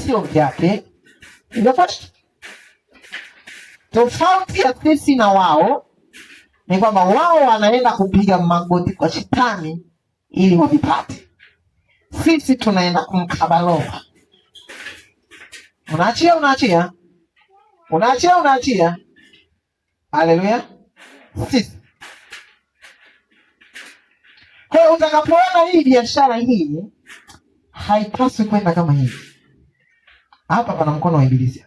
sio vyake. Tofauti ya sisi na wao ni kwamba wao wanaenda kupiga magoti kwa shetani ili wavipate. Sisi tunaenda kumkabaloa. Unaachia. Haleluya. Sisi. Kwa hiyo utakapoona hii biashara hii haipaswi kwenda kama hivi. Hapa pana mkono wa ibilisi.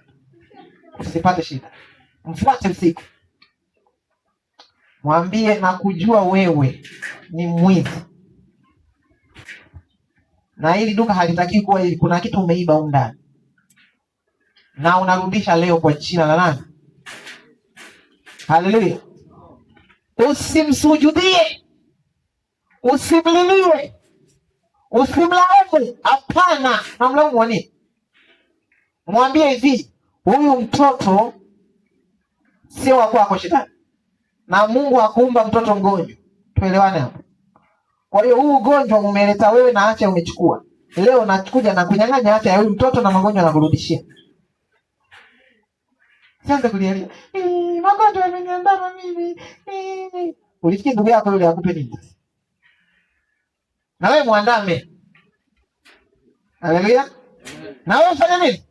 Usipate shida. Mfuate usiku. Mwambie na kujua wewe ni mwizi. Na hili duka halitaki kuwa hivi, kuna kitu umeiba huko ndani. Na unarudisha leo kwa jina la nani? Haleluya. Usimsujudie. Usimlilie. Usimlaumu. Hapana, namlaumu nini? Mwambie hivi, huyu mtoto sio wa kwako shetani. Na Mungu hakuumba mtoto mgonjwa. Tuelewane hapo. Kwa hiyo huu ugonjwa umeleta wewe na afya umechukua. Leo nakuja na kunyang'anya afya ya huyu mtoto na magonjwa na kurudishia. Sianze kulialia. Magonjwa yameniandama mimi. Ulifikiri ndugu yako yule akupe nini? Na wewe muandame. Haleluya. Na wewe fanya nini?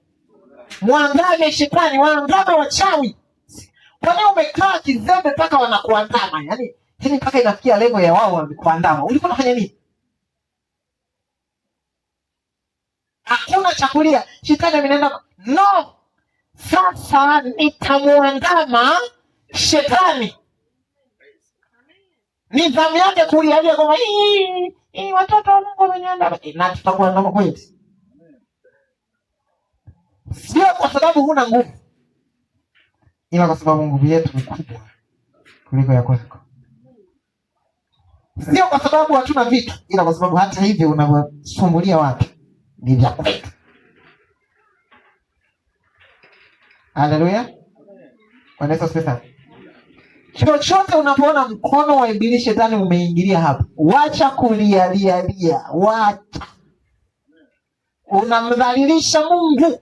Muandame shetani, muandame wachawi. Kwa nini umekaa kizembe mpaka wanakuandama? Yaani mpaka inafikia lengo ya wao wamekuandama. Ulikuwa unafanya nini? Hakuna chakulia. Shetani amenenda. No. Sasa nitamuandama shetani. Nidhamu yake kulialia kwamba watoto wa Mungu wameniandama. Na tutakuandama kweli. Sio kwa sababu huna nguvu, ila kwa sababu nguvu yetu ni kubwa kuliko ya kwako. Sio kwa sababu hatuna vitu, ila kwa sababu hata hivyo unavyosumbulia watu ni vya kwetu. Haleluya. Bwana Yesu asifiwe. Chochote unapoona mkono wa ibilisi shetani umeingilia hapa, wacha kulialia. Wacha. Unamdhalilisha Mungu.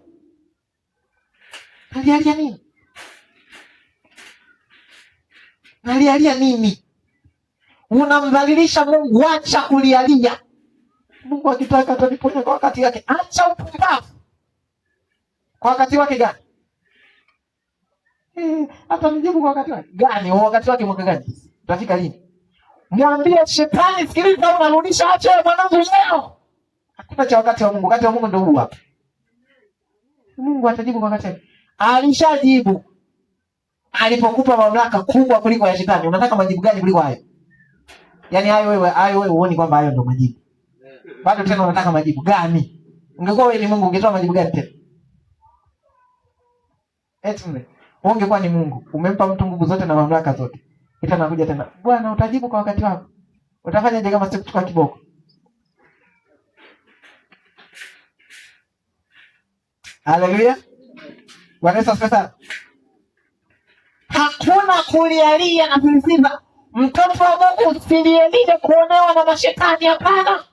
Nalialia nini? Unamdhalilisha Mungu. Wacha kulialia. Mungu akitaka ataniponya kwa wakati wake. Acha upumbavu. Kwa wakati wake gani? Atanijibu kwa wakati wake gani? Wakati wake mwaka gani? Utafika lini? Mwambie shetani, sikiliza, unarudisha acha ya mwanangu leo. Hakuna cha wakati wa Mungu. Wakati wa Mungu ndio huu hapa. Mungu atajibu kwa wakati wake. Alishajibu alipokupa mamlaka kubwa kuliko ya shetani. Unataka majibu gani kuliko hayo? Yaani hayo wewe uone kwamba hayo ndio majibu. Bado tena unataka majibu gani? Ungekuwa wewe ni Mungu ungetoa majibu gani tena? Ungekuwa ni Mungu, umempa mtu nguvu zote na mamlaka zote. Ita nakuja tena, Bwana utajibu kwa wakati wako. Utafanyaje kama sisi kuchukua kiboko? Haleluya. Bwana Yesu asifiwe. Hakuna kulialia na kuliziba. Mtoto wa Mungu usilialie kuonewa na mashetani, hapana.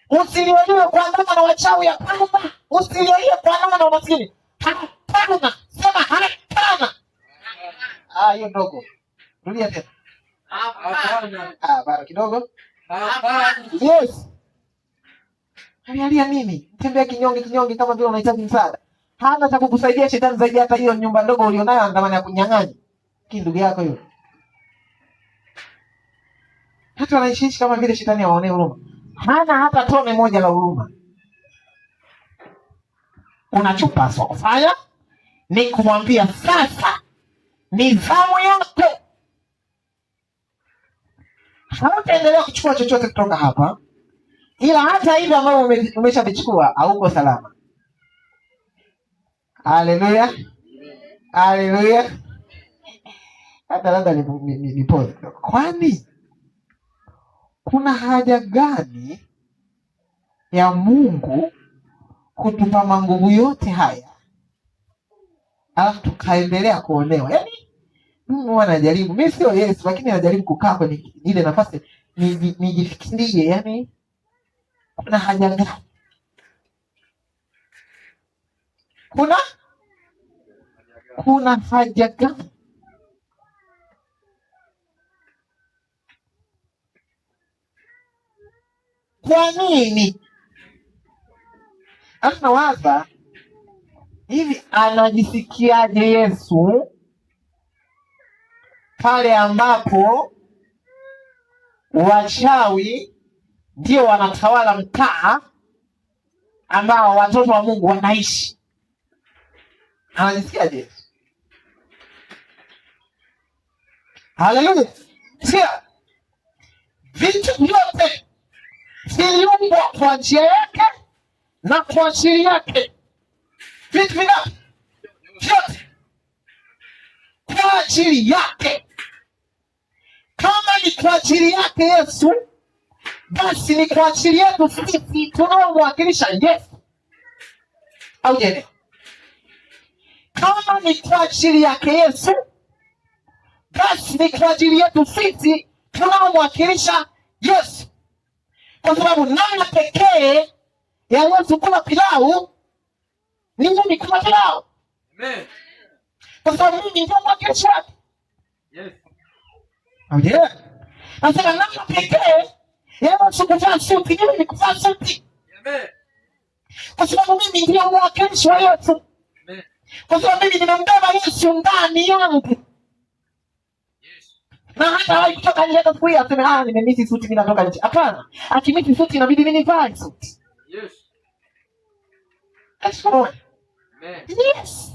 Usilialie kuandama na wachawi, hapana. Usilialie kuandama na umaskini, hapana. Sema hapana. Hiyo ndogo. Rudia tena. Hapana. Bado kidogo. Hapana. Yes. Alialia nini? Tembea kinyonge kama vile unahitaji msaada. Hana cha kukusaidia shetani zaidi hata hiyo nyumba ndogo ulionayo andamana ya kunyang'anya. Ndugu yako hiyo. Hata anaishi kama vile shetani awaonee huruma. Hana hata tone moja la huruma. Unachopaswa kufanya ni kumwambia sasa nidhamu yako. Hautaendelea kuchukua chochote kutoka hapa. Ila hata hivi ambao umeshavichukua hauko salama. Haleluya. Haleluya. Hata labda ni pause. Kwani kuna haja gani ya Mungu kutupa manguvu yote haya alafu tukaendelea kuonewa? Yaani Mungu anajaribu, mimi sio Yesu, lakini anajaribu kukaa kwenye ile nafasi nijifikirie, yaani kuna haja gani? kuna haja gani? Kwa nini? Anawaza hivi, anajisikiaje Yesu pale ambapo wachawi ndio wanatawala mtaa ambao watoto wa Mungu wanaishi? Anajisikiaje Yesu? Haleluya! Sikia, vitu vyote viliumbwa kwa njia yake na kwa ajili yake. Vitu vingapi? Vyote kwa ajili yake. Kama ni kwa ajili yake Yesu, basi ni kwa ajili yetu sisi tunaomwakilisha Yesu. Au je, kama ni kwa ajili yake Yesu, basi ni kwa ajili yetu sisi tunaomwakilisha Yesu. Kwa sababu namna pekee ya Yesu kula pilau ni mimi kula pilau. Amen. Kwa sababu mimi ndio mwakilishi wake. Yes. Amen. Nasema namna pekee ya Yesu kuvaa suti ni mimi kuvaa suti. Amen. Kwa sababu mimi ndio mwakilishi wa Yesu. Amen. Kwa sababu mimi nimembeba Yesu ndani yangu. Na hata wai kutoka nje siku hii aseme nimemisi suti mimi natoka nje. Hapana. Akimisi suti inabidi mimi nivae suti. Yes. That's all. Amen. Yes.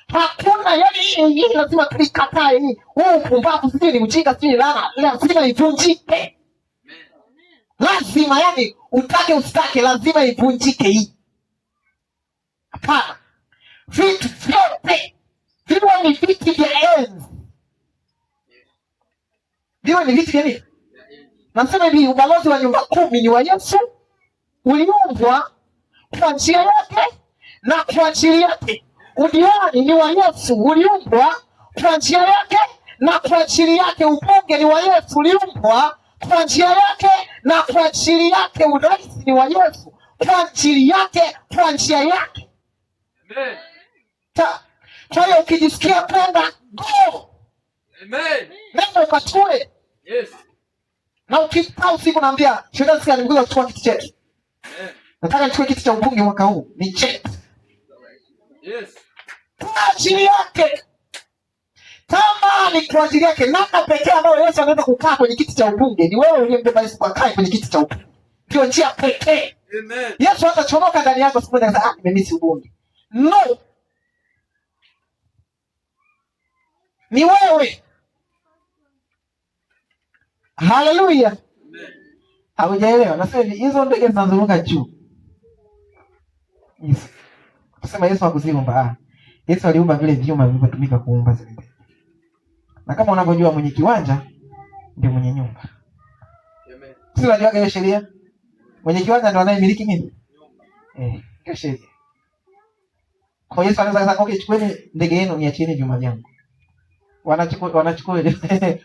Hakuna hii lazima tulikatae hii. Upumbavu sijui ni ujinga sijui ni laana. Lazima ivunjike. Lazima utake usitake lazima ivunjike hii. Hapana. Vitu vyote viwe ni viti vya enzi. Viwe ni viti vya nini? Nasema hivi, ubalozi wa nyumba 10 ni wa Yesu, uliumbwa kwa njia yake na kwa ajili yake. Udiwani ni wa Yesu, uliumbwa kwa njia yake na kwa ajili yake. Ubunge ni wa Yesu, uliumbwa kwa njia yake na kwa ajili yake. Urais ni wa Yesu, kwa ajili yake, kwa njia yake. Amen. Kwa hiyo ukijisikia kwenda go. Amen. Nenda ukachukue. Yes. Na ukikaa usiku naambia shetani sika nimekuja kuchukua kiti chetu. Amen. Nataka nichukue kiti cha ubunge mwaka huu. Ni chetu. Yes. Kwa ajili yake. Kama ni kwa ajili yake, namna pekee ambayo Yesu anaweza kukaa kwenye kiti cha ubunge ni wewe uliyembeba Yesu akae kwenye kiti cha ubunge. Ndio njia pekee. Amen. Yesu hatachomoka ndani yako siku moja akasema nimemisi ubunge. No. Ni wewe. Haleluya. Amen. Haujaelewa? Nasema hizo ndege zinazunguka juu. Yes. Kusema Yesu hakuziumba. Yesu aliumba vile vyuma vilivyotumika kuumba zile ndege. Na kama unavyojua mwenye kiwanja ndio mwenye nyumba. Amen. Sio unajua hiyo sheria? Mwenye kiwanja ndio anayemiliki nini? Hiyo sheria. Kwa Yesu anaweza kusema okay, chukueni ndege yenu niachieni vyuma vyangu. Wanachukua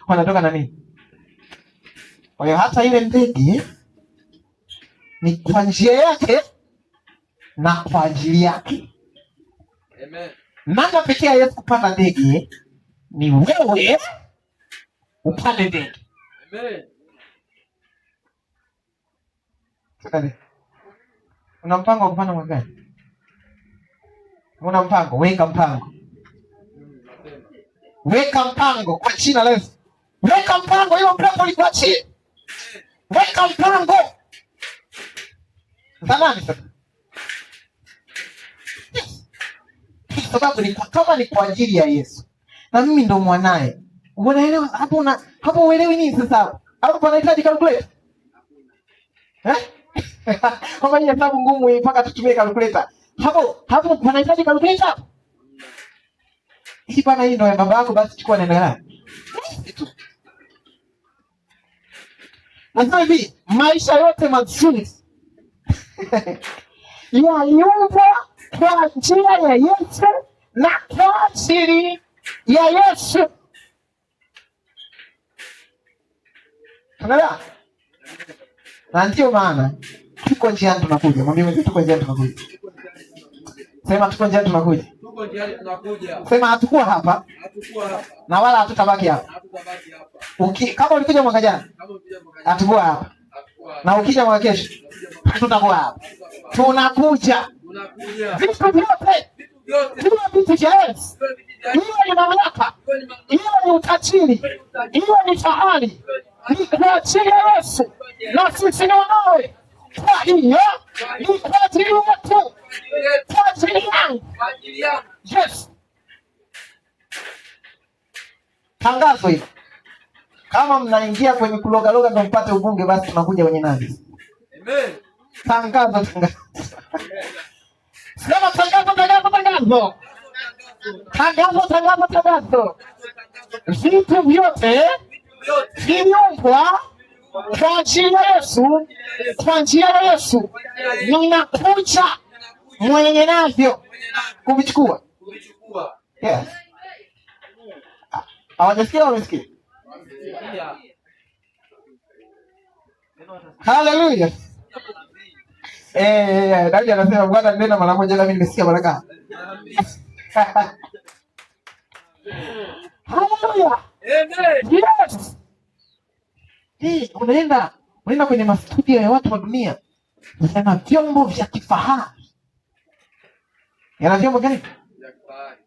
wanatoka na nini? Kwa hiyo hata ile ndege ni kwa njia yake na kwa ajili yake. Amen. Namna pekee ya Yesu kupanda ndege ni wewe upande ndege. Amen. Sasa una mpango wa kupanda mwaka gani? Una mpango? Weka mpango. Weka mpango kwa jina la Yesu. Weka mpango, hiyo mpango likuachie. Weka mpango. Zamani sasa. Sababu ni kama ni kwa ajili ya Yesu. Na mimi ndo mwanae. Unaelewa hapo uelewi nini sasa? Hapo panahitaji calculator. Kama ni hesabu ngumu mpaka tutumie calculator. Hapo panahitaji calculator. Hii bana, hii ndo ya baba yako, basi chukua neno lake. Nasema hivi, maisha yote mazuri yaliumbwa kwa njia ya Yesu na kwa ajili ya Yesu. Unaelewa? Na ndio maana tuko njiani tunakuja. Mwambie mwenyewe tuko njiani tunakuja. Sema tuko njiani tunakuja. Tuko njiani tunakuja. Sema hatakuwa hapa. Hatakuwa hapa. Na wala hatutabaki hapa. Hatutabaki hapa. Kama ulikuja mwaka jana, hatakuwa hapa. Na ukija mwaka kesho, hatutakuwa hapa. Tunakuja. Tunakuja. Vitu vyote. Vitu vya Yesu. Hiyo ni mamlaka. Hiyo ni utajiri. Hiyo ni fahari. Ni kwa ajili ya Yesu. Na sisi ni wanawe. Kwa hiyo ni kwa ajili yetu. Kwa ajili yangu. Yes. Tangazo hili. Kama mnaingia kwenye kulogaloga ndio mpate ubunge, basi tunakuja wenye nani? Amen. Tangazo. Sema tangazo. Tangazo. Vitu vyote viliumbwa kwa ajili ya Yesu, kwa njia ya Yesu. Ninakuja mwenye navyo kuvichukua. Yes. Hawajasikia wamesikia? Hallelujah. Daudi anasema Bwana nena mara moja na mimi nimesikia baraka. Hallelujah. Amen. Yes. Unaenda kwenye mastudio ya watu wa dunia. Unasema vyombo vya kifahari. Yana vyombo gani? Vya kifahari.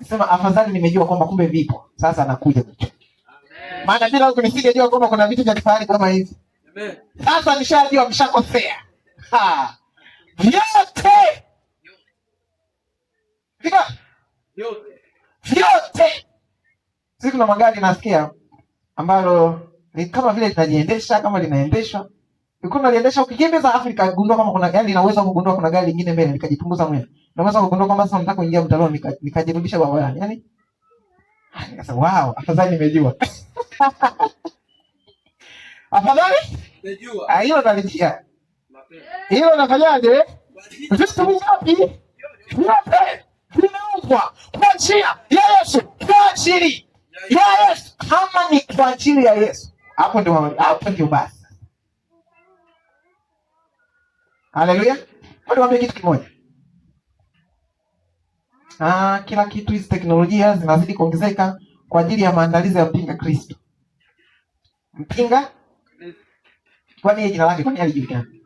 Sema afadhali nimejua kwamba kumbe vipo. Sasa nakuja kucho. Amen. Maana bila kunisingejua kwamba kuna vitu vya kifahari kama hivi. Amen. Sasa nishajua mshakosea. Vyote. Sisi kuna magari nasikia ambalo ni kama vile linajiendesha, kama linaendeshwa. Nilikuwa naliendesha ukikimbiza Afrika gundua kama kuna gari linaweza kugundua kuna gari lingine mbele, nikajipunguza mwendo. Naweza kugundua kwamba sasa nataka kuingia mtaloni, nikajirudisha barabarani. Yaani nikasema wow, afadhali nimejua. Afadhali? Nimejua. Hilo nalijia. Hilo nafanyaje? Vitu vingapi? Vyote vimeumbwa kwa njia ya Yesu, kwa ajili ya Yesu. Kama ni kwa ajili ya Yesu, hapo ndio basi. Haleluya. Niwaambie kitu kimoja. Kila kitu, hizi teknolojia zinazidi kuongezeka kwa ajili ya maandalizi ya mpinga Kristo. Mpinga? Kwani yeye jina lake kwani halijulikani?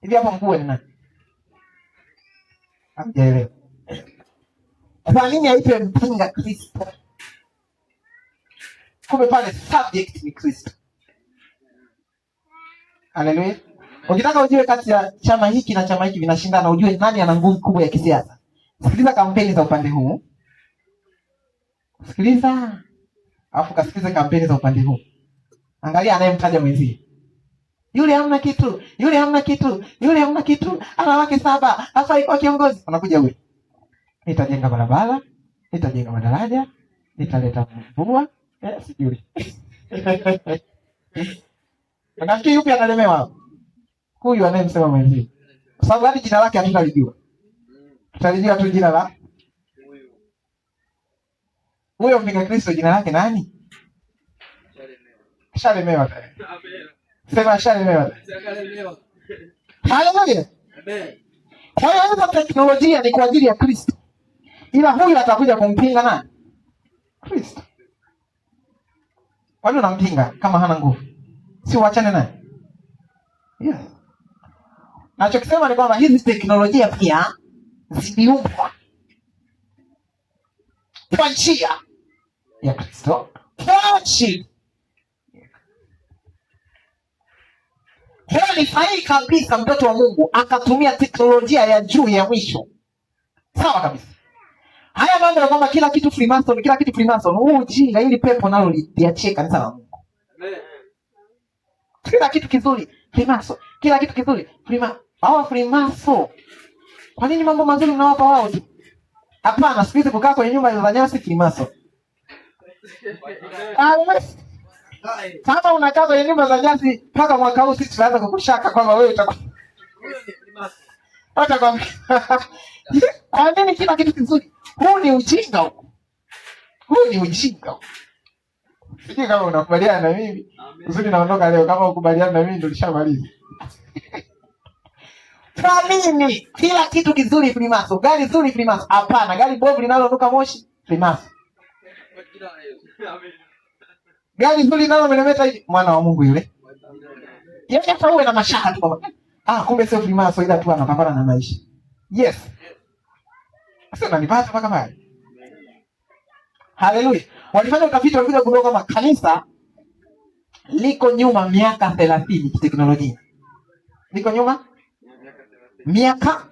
Hivi hapo mkuu ni nani? Hamjaelewa. Kwa nini aitwe mpinga Kristo? Kumbe pale subject ni Kristo. Haleluya. Ukitaka ujue kati ya chama hiki na chama hiki vinashindana, ujue nani ana nguvu kubwa ya kisiasa. Sikiliza kampeni za upande huu. Sikiliza. Alafu kasikiliza kampeni za upande huu. Angalia anayemtaja mwenzie. Yule hamna kitu, yule hamna kitu, yule hamna kitu, ana wake 7, hafai kwa kiongozi. Anakuja huyu. Nitajenga barabara, nitajenga madaraja, nitaleta mvua. Sijui. Nafikiri yupi analemewa? Huyu anayemsema mwenzie. Kwa sababu hadi jina lake hatutalijua. Tutalijua tu jina la huyo mpinga Kristo, jina lake nani? Shalemewa. Amen. Sema shalemewa. Haleluya. Amen. Kwa hiyo hizo teknolojia ni kwa ajili ya Kristo. Ila huyu atakuja kumpinga nani? Kristo. Wale unampinga kama hana nguvu. Si uachane naye. Yes. Nachokisema ni kwamba hizi teknolojia pia ziliumbwa kwa njia ya Kristo. Kwa ajili. Kwa ni sahihi kabisa mtoto wa Mungu akatumia teknolojia ya juu ya mwisho. Sawa kabisa. Haya mambo ya kwamba kila kitu Freemason, ujinga, ili pepo nalo liachie kanisa la Mungu. Amen. Kila kitu kizuri Freemason, kila kitu kizuri Freemason. Kwa nini mambo mazuri mnawapa wao tu? Hapana, siku hizi kukaa kwenye nyumba za nyasi Freemason. Kama unakaa kwenye nyumba za nyasi mpaka mwaka huu, sisi tunaanza kukushaka kwamba wewe utakuwa kwa nini kila kitu kizuri? Huu ni ujinga huko. Sijui kama unakubaliana na mimi. Uzuri naondoka leo, kama ukubaliana na mimi ndio nishamaliza. Kwa nini? Kila kitu kizuri Freemason. Gari zuri Freemason. Hapana, gari bovu linalonuka moshi Freemason. Gari zuri linalomeremeta hivi mwana wa Mungu yule. Yaani hata uwe na mashaka tu baba. Kumbe sio Freemason ila tu anapambana na maisha. Yes. Sasa unanipata mpaka pale. Haleluya. Walifanya utafiti walikuja kugundua kama kanisa liko nyuma miaka 30 kiteknolojia. Liko nyuma miaka,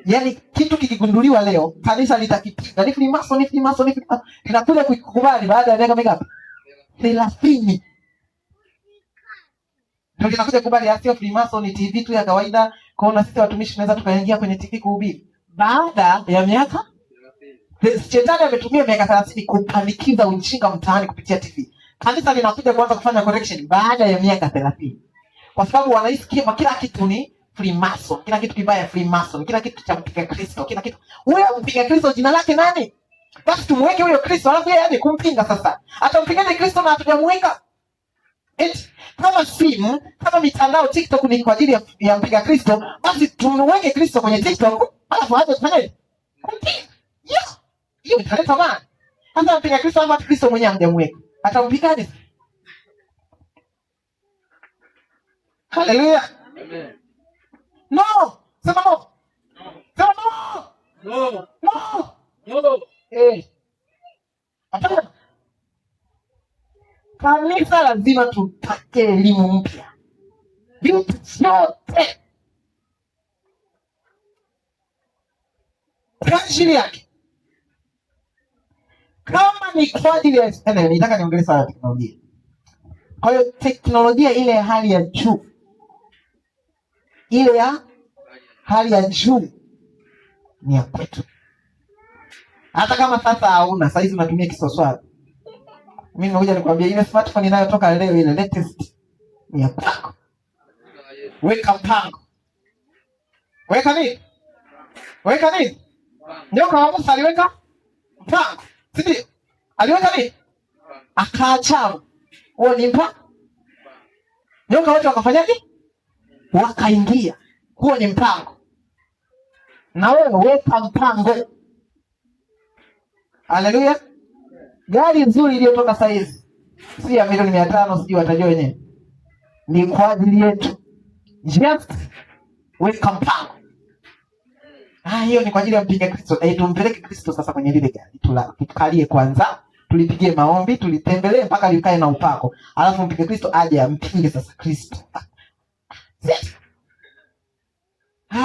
yani kitu kikigunduliwa leo kanisa litakipiga. Ni Freemason, ni Freemason, ni Freemason. Linakuja kukubali baada ya miaka mingapi? 30. Ndio linakuja kukubali asio Freemason ni TV tu ya kawaida. Kwaona sisi watumishi tunaweza tukaingia kwenye TV kuhubiri. Baada ya miaka Shetani ametumia miaka 30 kupanikiza ujinga mtaani kupitia TV. Kanisa linakuja kuanza kufanya correction baada ya miaka 30. Kwa sababu wanahisi kila kitu ni Freemason, kila kitu kibaya Freemason, kila kitu cha mpiga Kristo, kila kitu. Wewe mpiga Kristo jina lake nani? Basi tumweke huyo Kristo, alafu yeye aje kumpinga sasa. Atampigaje Kristo na hatujamweka? Kama simu, kama mitandao TikTok ni kwa ajili ya mpiga Kristo, basi tumweke Kristo kwenye TikTok, alafu aje kufanya kumpinga. Yeah. Hiyo italeta maana. Sasa mpiga Kristo ama Kristo mwenyewe hamjamweka. Atampigaje? Haleluya. Amen. No! Sema no! Sema No. no! No. No. Hapana. Kanisa lazima tupate elimu mpya. Vitu vyote kwa ajili yake. Kama ni kwa ajili ya nitaka niongelee sana teknolojia. Kwa hiyo teknolojia ile ya hali ya juu, ile ya hali ya juu ni ya kwetu. Hata kama sasa hauna, sasa hizi unatumia kiswaswali. Mimi ngoja nikwambie ile smartphone inayotoka leo ile latest ni ya kwako. Weka mpango. Weka nini? Weka nini? Ndio kama Musa aliweka mpango. Ndio. Aliweka nini? Akaacha. Huo ni mpango. Ndio kama watu wakafanyaje? Wakaingia. Huo ni mpango. Na wewe weka mpango. Haleluya. Gari nzuri iliyotoka sasa hivi si ya milioni 500, sijui watajua wenyewe. Ni kwa ajili yetu. Just weka mpango. Hiyo ni kwa ajili ya mpinga Kristo. Tumpeleke Kristo sasa kwenye lile gari. Tukalie kwanza, tulipigie maombi, tulitembelee mpaka likae na upako. Alafu mpinga Kristo aje ampinge sasa Kristo.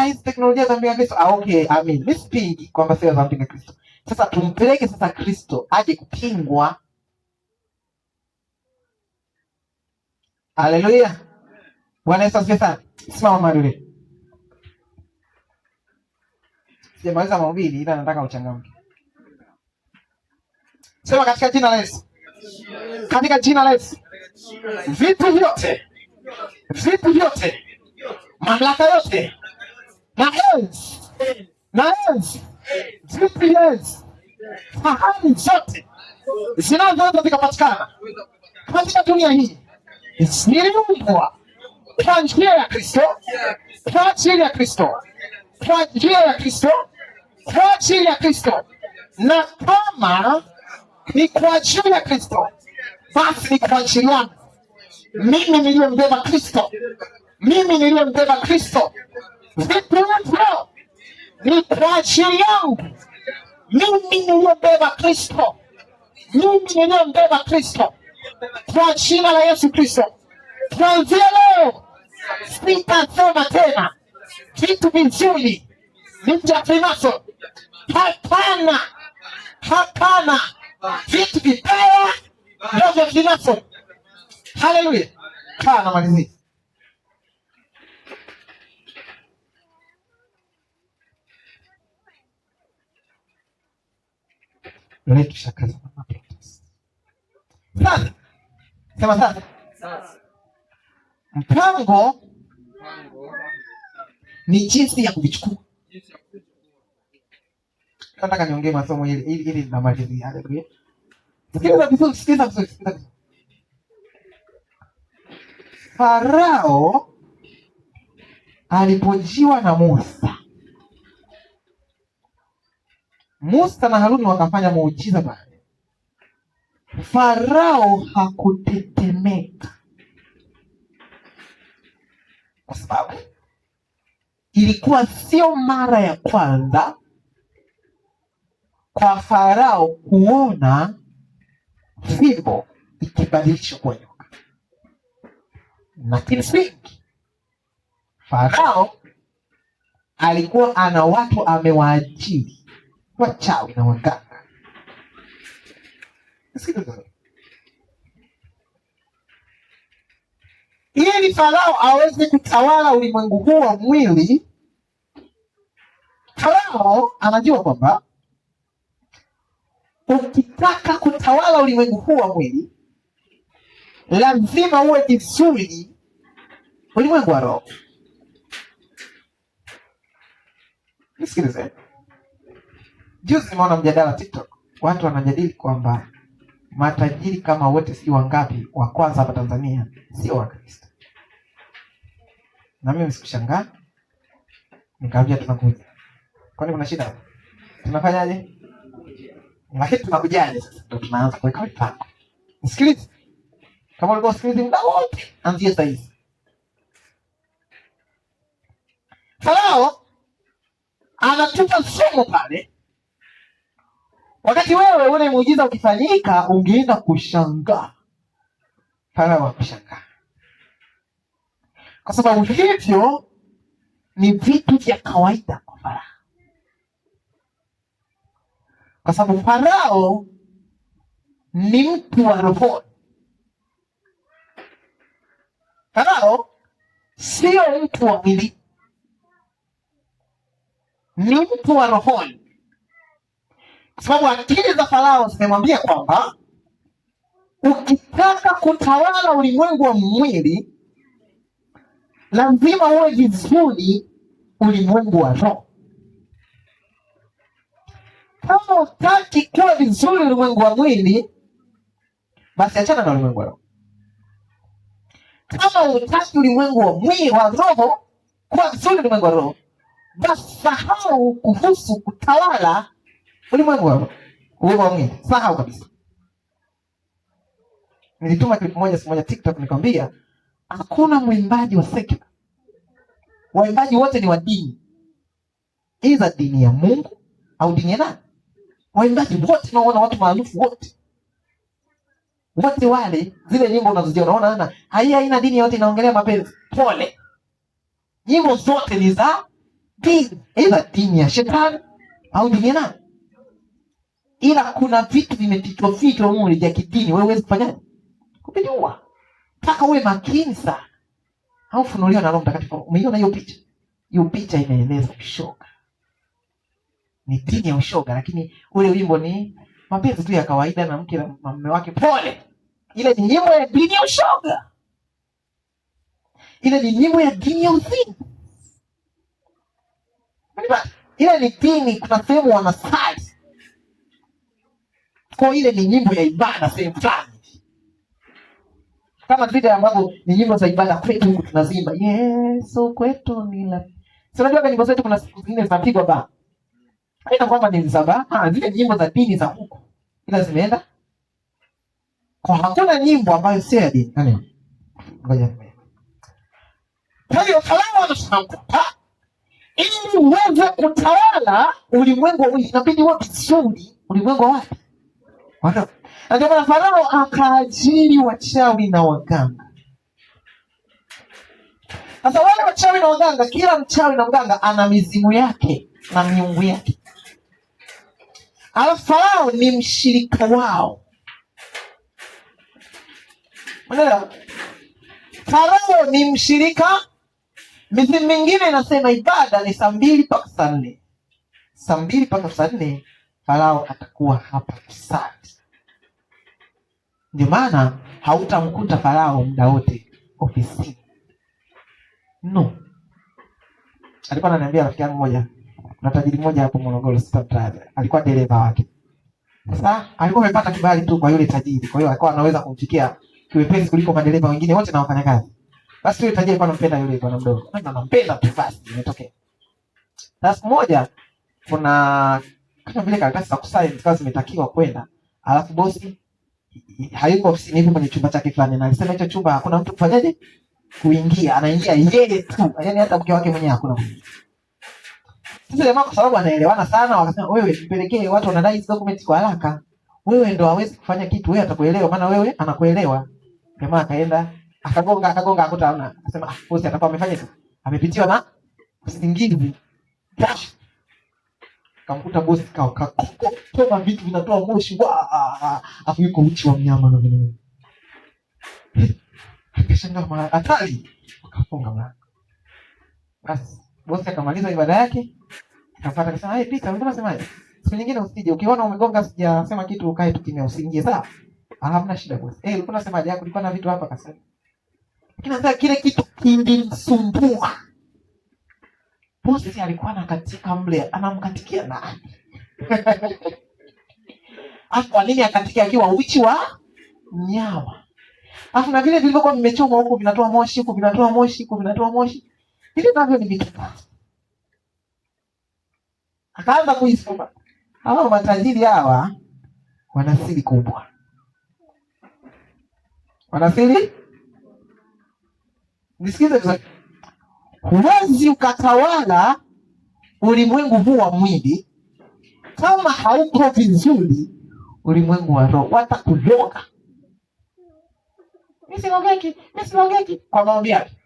Hizi teknolojia za mpinga Kristo. Okay, amen. Mimi sipingi kwamba sio za mpinga Kristo. Sasa tumpeleke sasa Kristo aje kupingwa. Haleluya. Bwana Yesu asifiwe sana. Simama mahali. Sijamaliza mahubiri ila nataka uchangamke. Sema katika jina la Yesu. Katika jina la Yesu. Vitu vyote. Mamlaka yote. Na enzi. GPS, fahari zote zinazoweza zikapatikana katika dunia hii ziliumbwa kwa njia ya Kristo, kwa ajili ya Kristo, kwa njia ya Kristo, kwa ajili ya Kristo. Na kama ni kwa ajili ya Kristo, basi ni kwa ajili yangu. Mimi niliyembeba Kristo, vitu hivyo ni kwa ajili yangu. Mimi niliyembeba Kristo. Kwa jina la Yesu Kristo. Kuanzia leo sitasema tena vitu vizuri ni vya Freemason. Hapana. Vitu vibaya ndio vya Freemason. Haleluya. Kaa na malizia. Letu shakaza mama protest. Sasa. Sema sasa. Mpango ni jinsi ya kuvichukua. Nataka niongee masomo ili namalizia. Haleluya. Sikiliza vizuri. Farao alipojiwa na Musa na Haruni wakafanya muujiza pale, Farao hakutetemeka, kwa sababu ilikuwa sio mara ya kwanza kwa Farao kuona fimbo ikibadilishwa kuwa nyoka. Na kimsingi Farao alikuwa ana watu amewaajiri wachawi na waganga. Ili Farao aweze kutawala ulimwengu huu wa mwili, Farao anajua kwamba ukitaka kutawala ulimwengu huu wa mwili lazima uwe vizuri ulimwengu wa roho. Nisikilize. Juzi nimeona mjadala TikTok, watu wanajadili kwamba matajiri kama wote si wangapi wa kwanza hapa Tanzania sio Wakristo. Na mimi sikushangaa. Nikamwambia tunakuja. Kwani kuna shida? Tunafanyaje? Lakini tunakujaje sasa? Ndio tunaanza kuweka mipango. Nisikilize. Kama ulikuwa usikilize muda wote, anzia sasa hivi. Farao anatupa somo pale. Wakati wewe ule muujiza ukifanyika ungeenda kushangaa. Farao akushangaa. Kwa sababu hivyo ni vitu vya kawaida kwa Farao. Kwa sababu Farao ni mtu wa roho. Farao sio mtu wa mwili. Ni mtu wa rohoni. Kwa sababu akili za Farao zimemwambia kwamba ukitaka kutawala ulimwengu wa mwili lazima uwe vizuri ulimwengu wa roho. Kama utaki kuwa vizuri ulimwengu wa mwili, basi achana na ulimwengu wa roho. Kama utaki ulimwengu wa mwili wa roho kuwa vizuri ulimwengu wa roho, basi sahau kuhusu kutawala ulimwengu wa roho. Ulimwengu wa mwili, sahau kabisa. Nilituma clip moja siku moja TikTok nikwambia, hakuna mwimbaji wa secular. Waimbaji wote ni wa dini. Iza dini ya Mungu au dini ya nani? Waimbaji wote naona watu maarufu wote. Wote wale zile nyimbo unazoziona unaona haina dini yote inaongelea mapenzi. Pole. Nyimbo zote ni za dini. Iza dini ya shetani au dini ya nani? Ila kuna vitu vimefichwa humu vya kidini, wewe huwezi kufanyaje? Kupijua. Taka uwe makini sana. Au funuliwa na Roho Mtakatifu. Umeiona hiyo picha? Hiyo picha inaeleza ushoga. Ni dini ya ushoga, lakini ule wimbo ni mapenzi tu ya kawaida na mke na mume wake. Pole. Ile ni nyimbo ya dini ya ushoga. Ile ni nyimbo ya dini ya uzinzi. Ile ni dini, kuna sehemu wanasali. Kwa ile ni nyimbo ya ibada sehemu fulani. Kama vile ambavyo ni nyimbo za ibada kwetu huku tunazimba. Yesu kwetu ni la. Si unajua nyimbo zetu kuna siku zingine zinapigwa ba. Haina kwamba ni msaba, zile nyimbo za dini za huko. Ila zimeenda. Kwa hakuna nyimbo ambayo sio ya dini. Nani? Ngoja. Kwa hiyo Farao anashangaa. Ili uweze kutawala ulimwengu huu inabidi uwe vizuri ulimwengu wapi? Watu. Na ndio maana Farao akaajiri wachawi na waganga. Sasa wale wachawi na waganga, kila mchawi na mganga ana mizimu yake na miungu yake. Alafu Farao ni mshirika wao. Unaelewa? Farao ni mshirika. Mizimu mingine inasema ibada ni saa 2 mpaka saa 4. Saa 2 mpaka saa 4 Farao atakuwa hapa kusali. Ndio maana hautamkuta Farao muda wote ofisini. No. Alikuwa ananiambia rafiki yangu mmoja, na tajiri mmoja hapo Morogoro sitamtaja. Alikuwa dereva wake. Sasa alikuwa amepata kibali tu kwa yule tajiri. Kwa hiyo alikuwa anaweza kumfikia kiwepesi kuliko madereva wengine wote na wafanyakazi. Basi yule tajiri anampenda yule bwana mdogo. Anampenda tu basi imetokea. Na siku moja kuna kama vile karatasi za kusign zikawa zimetakiwa kwenda. Alafu bosi hayuko ofisini, hivi kwenye chumba chake fulani, na alisema hicho chumba hakuna mtu kufanyaje kuingia, anaingia yeye tu, yaani hata mke wake mwenyewe hakuna. Sasa jamaa kwa sababu anaelewana sana, wakasema wewe tupelekee, watu wanadai hizo documents kwa haraka, wewe ndo hawezi kufanya kitu, wewe atakuelewa, maana wewe anakuelewa. Jamaa akaenda akagonga akuta hamna, akasema bosi atakuwa amefanya hizo, amepitiwa na usingizi. Kamkuta bosi toa vitu vinatoa moshi, afu yuko uchi wa mnyama na vile. Akashangaa mara hatari, akafunga mlango. Basi bosi akamaliza ibada yake, akafuata akasema, "Hey Peter, unataka semaje? Siku nyingine usije. Ukiona umegonga sijasema kitu ukae tu kimya usiingie, sawa?" Hamna shida bosi. Ulikuwa unasemaje? Yako kulikuwa na vitu hapa akasema. Lakini sasa kile kitu kilimsumbua. Bosi alikuwa anakatika mle, anamkatikia nani? Kwa nini akatikia akiwa uchi wa nyama? Alafu na vile vilivyokuwa vimechomwa huko vinatoa moshi, huko vinatoa moshi, huko vinatoa moshi. Vile navyo ni vitu gani? Akaanza kuisoma. Hawa matajiri hawa wana siri kubwa. Wana siri? Nisikize vizuri. Huwezi ukatawala ulimwengu huu wa mwili kama hauko vizuri ulimwengu wa roho. Watakuloga. Misilogeki. Kwa maombi yake.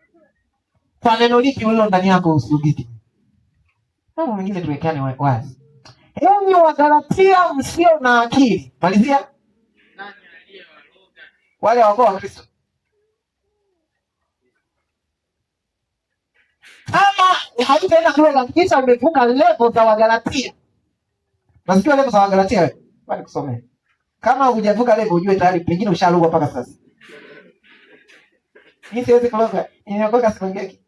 Kwa neno lipi ulilo ndani yako usilogeki? Mambo mengine tuwekane wazi. Enyi Wagalatia msio na akili. Malizia. Nani aliyewaloga? Wale wa Kristo. Kama hautaenda kuloga kisha umevuka level za Wagalatia. Nasikia level za Wagalatia wewe. Bali kusomea. Kama hujavuka level ujue tayari pengine ushalogwa mpaka sasa. Hii siwezi kuloga. Inaokoka sipongeki.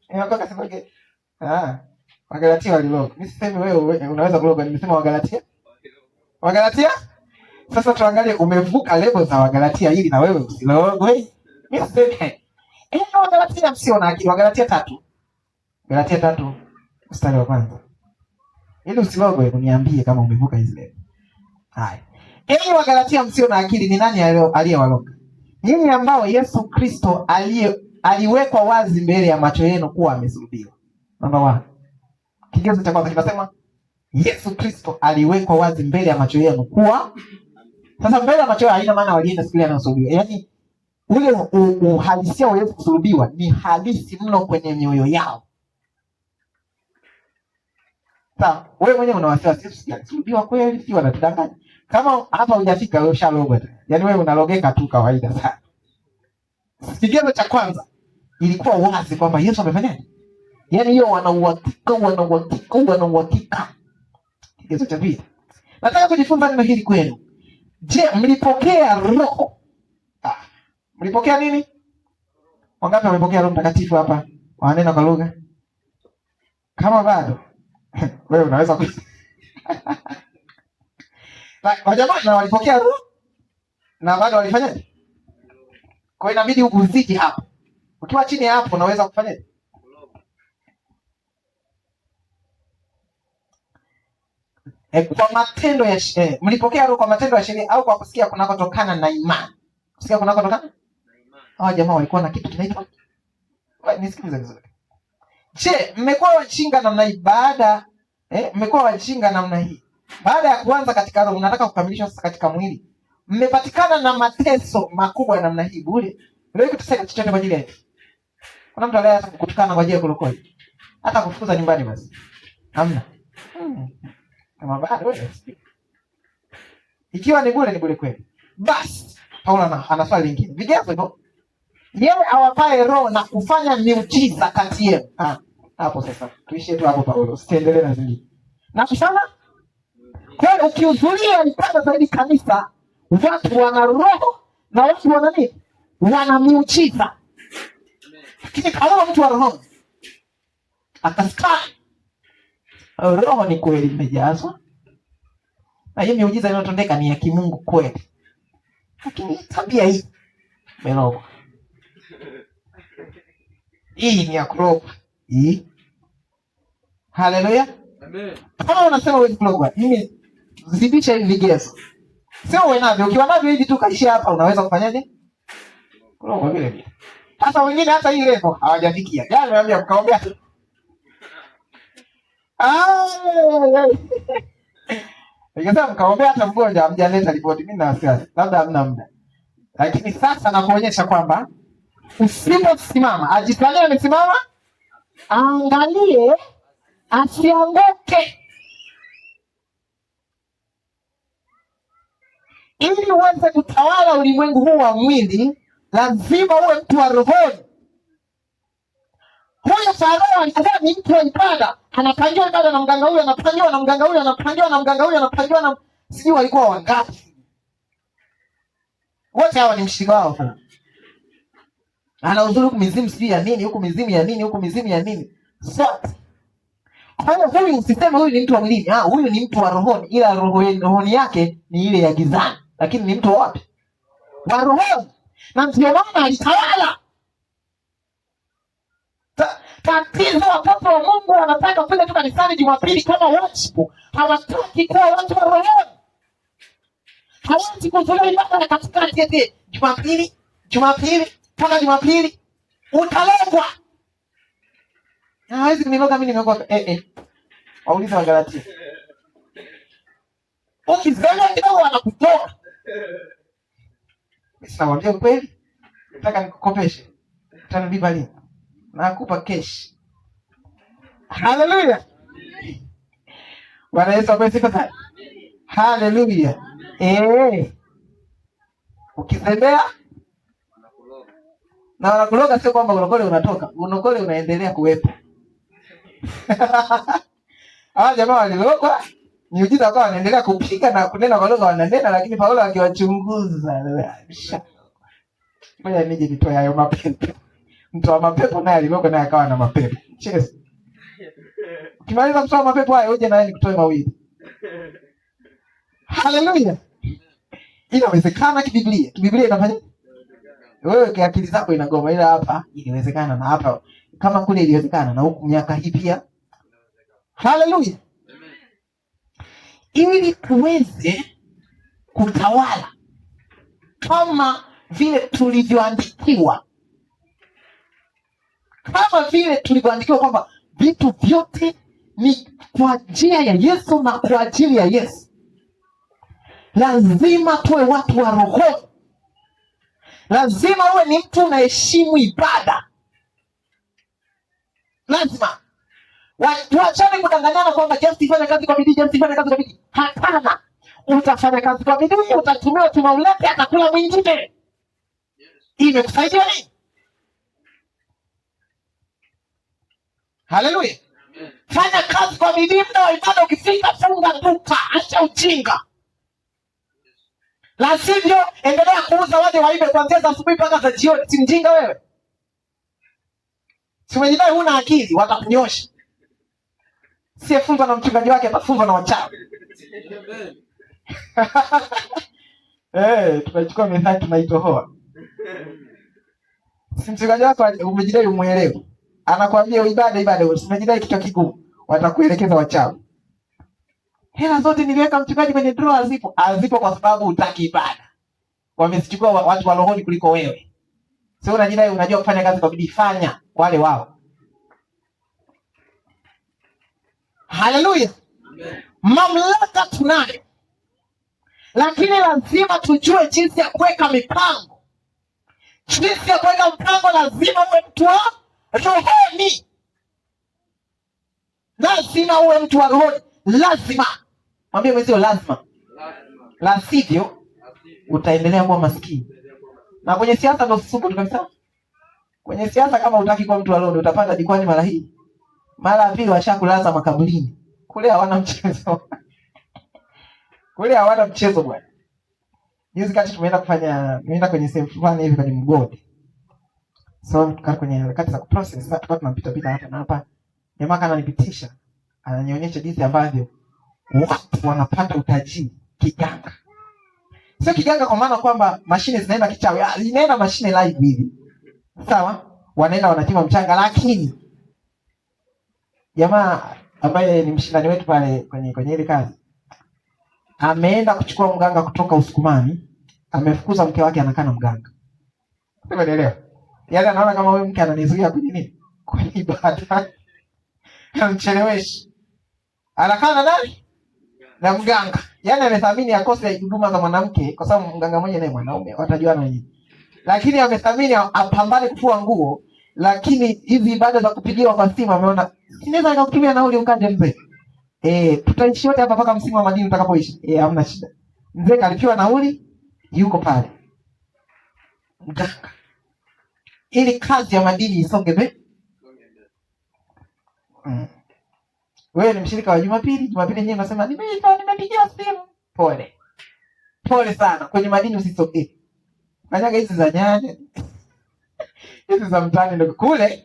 Wagalatia waliloga. Mimi sisemi wewe unaweza kuloga, nimesema Wagalatia. Wagalatia? Sasa tuangalie umevuka level za Wagalatia ili na wewe usilogwe. Mimi sisemi. Wagalatia msio na akili. Wagalatia 3. Galatia 3 mstari wa kwanza. Ili usilogwe uniambie kama umevuka hizo level. Haya. Enyi Wagalatia msio na akili, ni nani aliyewaloga? Ninyi ambao Yesu Kristo aliwekwa wazi mbele ya macho yenu kuwa amesulubiwa. Namba 1. Kigezo cha kwanza kinasema Yesu Kristo aliwekwa wazi mbele ya macho yenu kuwa. Sasa mbele ya macho yao haina maana walienda siku ile anasulubiwa. Yaani ule uhalisia wa Yesu kusulubiwa ni halisi mno kwenye mioyo yao. Sasa wewe mwenyewe una wasiwasi Yesu alisulubiwa kweli, si wanatudanganya? Kama hapa hujafika wewe ushalogwa. Yaani wewe unalogeka tu kawaida sana. Kigezo cha kwanza ilikuwa wazi kwamba Yesu amefanya. Yaani hiyo wanauhakika. Kigezo cha pili. Nataka kujifunza neno hili kwenu. Je, mlipokea roho? Mlipokea nini? Wangapi wamepokea Roho Mtakatifu hapa? Wanena kwa lugha? Kama bado wewe unaweza Wajamaa na walipokea roho na bado walifanya. Kwa hiyo inabidi uzidi hapo. Ukiwa chini hapo unaweza kufanya. Kwa matendo ya mlipokea roho kwa matendo ya sheria au kwa kusikia kunakotokana na imani? Kusikia kunakotokana na imani. Hao jamaa walikuwa na kitu kinaitwa. Nisikilize vizuri. Je, mmekuwa wajinga namna hii mmekuwa wajinga namna hii? Baada ya kuanza katika roho mnataka kukamilisha sasa katika mwili. Mmepatikana na mateso makubwa namna hii bure. Leo kutusaidia chochote kwa ajili ya hivi. Kuna mtu aliye hata kukutukana kwa ajili ya kulokoi. Hata kufukuza nyumbani basi. Hamna. Kama bado wewe. Ikiwa ni bure kweli. Basi Paulo ana swali lingine. Vigezo hivyo. Yeye awapae roho na kufanya miujiza kati yenu. Hapo sasa. Tuishie tu hapo Paulo. Usiendelee na zingine. Na kufanya kwa ukihudhuria ibada zaidi kanisa, watu wana roho na watu wana nini? Wana miujiza. Lakini kama mtu wa roho akasikia roho ni kweli imejazwa, na hiyo miujiza inayotendeka ni ya kimungu kweli, lakini tabia hii meroho. Hii ni ya kurogwa. Hii. Haleluya. Amen. Kama unasema wewe kurogwa, mimi zidisha hivi vigezo. Sio wewe navyo, ukiwa navyo hivi tu kaishia hapa unaweza kufanyaje? Kurogwa vile vile. Sasa wengine hata hii level hawajafikia. Jana nimeambia mkaombea. Nikasema mkaombea hata mgonjwa hamjaleta ripoti, mimi na wasiwasi. Labda hamna muda. Lakini sasa nakuonyesha kwamba usiposimama, ajisalie amesimama, angalie asianguke. Ili uweze kutawala ulimwengu huu wa mwili, lazima uwe mtu wa rohoni. Huyo Farao alikuwa ni mtu wa ibada, anapangiwa ibada na mganga huyo, anapangiwa na mganga huyo, anapangiwa na mganga huyo, anapangiwa na sijui walikuwa wangapi. Wote hawa ni mshirika wao. Anauzuru huku mizimu sijui ya nini, huku mizimu ya nini, huku mizimu ya nini. Sote. Kwa hiyo huyu usiseme huyu ni mtu wa mwilini, huyu ni mtu wa rohoni, ila rohoni yake ni ile ya gizani. Lakini ni mtu wapi? Wa rohoni. Na ndio maana alitawala. Tatizo watoto wa Mungu wanataka kuja tu kanisani Jumapili kama worship. Hawataki kuwa watu wa rohoni. Hawezi kuzuia ibada ya katikati eti Jumapili, mpaka Jumapili utalogwa. Hawezi kuniloga mimi nimeokoka. Waulize Wagalatia. Ukizema kidogo wanakutoa. Mimi sinawaambia kweli. Nataka nikukopeshe. Utanipa lini? Nakupa cash. Haleluya. Bwana Yesu asifiwe sana. Haleluya. Ukizembea na wanakuloga, sio kwamba ulokole unatoka, ulokole unaendelea kuwepo. Hawa jamaa walilogwa, miujiza kwa wanaendelea kupika na kunena kwa lugha wananena, lakini Paulo akiwachunguza, ngoja nije nitoe hayo mapepo. Mtu wa mapepo naye alilogwa naye akawa na mapepo. Cheers. Ukimaliza kutoa mapepo hayo uje naye nikutoe mawili. Haleluya. Inawezekana kibiblia. Kibiblia inafanya? Wewe kwa akili zako inagoma, ila hapa inawezekana, na hapa kama kule iliwezekana, na huku miaka hii pia. Haleluya. Ili tuweze kutawala kama vile tulivyoandikiwa. Kama vile tulivyoandikiwa kwamba vitu vyote ni kwa njia ya Yesu na kwa ajili ya Yesu. Lazima tuwe watu wa rohoni. Lazima uwe ni mtu unaheshimu ibada. Lazima. Tuachane kudanganyana kwamba just fanya kazi kwa bidii, just fanya kazi kwa bidii. Hapana. Utafanya kazi kwa bidii, utatumia tumaulete, atakula mwingine. Imekusaidia nini? Haleluya. Fanya kazi kwa bidii, muda wa ibada ukifika funga duka, acha ujinga. La sivyo endelea kuuza waje waibe kuanzia za asubuhi mpaka za jioni. Si mjinga wewe? Si umejidai huna akili, watakunyosha. Siyefunzwa na mchungaji wake atafunzwa na wachawi. Tunachukua methali tunaitohoa. Si mchungaji wako umejidai umuelewe. Anakuambia ibada, umejidai kichwa kigumu, watakuelekeza wachawi. Hela zote niliweka mchungaji kwenye draw, hazipo kwa sababu hutaki ibada. Wamezichukua watu wa rohoni kuliko wewe. Sio unajidai unajua kufanya kazi kwa bidii, fanya wale wao. Haleluya. Mamlaka tunayo. Lakini lazima tujue jinsi ya kuweka mipango. Jinsi ya kuweka mpango, lazima uwe mtu wa rohoni. Lazima uwe mtu wa rohoni. Lazima. Mwambie mwenzio lazima. La sivyo utaendelea kuwa maskini. Na kwenye siasa ndio supu kabisa. Kwenye siasa kama hutaki kuwa mtu wa rohoni, utapanda jukwani mara hii. Mara ya pili washakulaza makaburini. Kule hawana mchezo. Kule hawana mchezo bwana. Juzi kati tumeenda kwenye sehemu fulani hivi kwenye mgodi. So kwenye harakati za kuprocess, sasa tulikuwa tunapita hapa na hapa. Jamaa ananipitisha, ananionyesha jinsi ambavyo watu wanapata utajiri kiganga. Sio kiganga kwa maana kwamba mashine zinaenda kichawi, zinaenda mashine live hivi. Sawa? wanaenda wanachimba mchanga, lakini jamaa ambaye ni mshindani wetu pale kwenye ile kazi ameenda kuchukua mganga kutoka Usukumani, amefukuza mke wake, anakaa na mganga. Umeelewa? Yaani anaona kama huyu mke ananizuia kwenye nini? Kwenye ibada. Anamcheleweshi. Anakaa na nani? Na mganga. Yaani amethamini akose huduma za mwanamke kwa sababu mganga mmoja naye mwanaume, watajuana wenyewe. Lakini amethamini apambane kufua nguo, lakini hizi ibada za kupigiwa kwa simu ameona sinaweza nikakutumia nauli ukanje mzee. Tutaishi wote hapa mpaka msimu wa madini utakapoishi. Hamna shida. Mzee kalipiwa nauli, yuko pale. Mganga. Ili kazi ya madini isonge mbele. Wewe ni mshirika wa Jumapili yenyewe unasema nimepigia simu. Pole. Pole sana. Kwenye madini usisogee. Kanyaga hizi za nyanya. Hizi za mtaani ndio kule.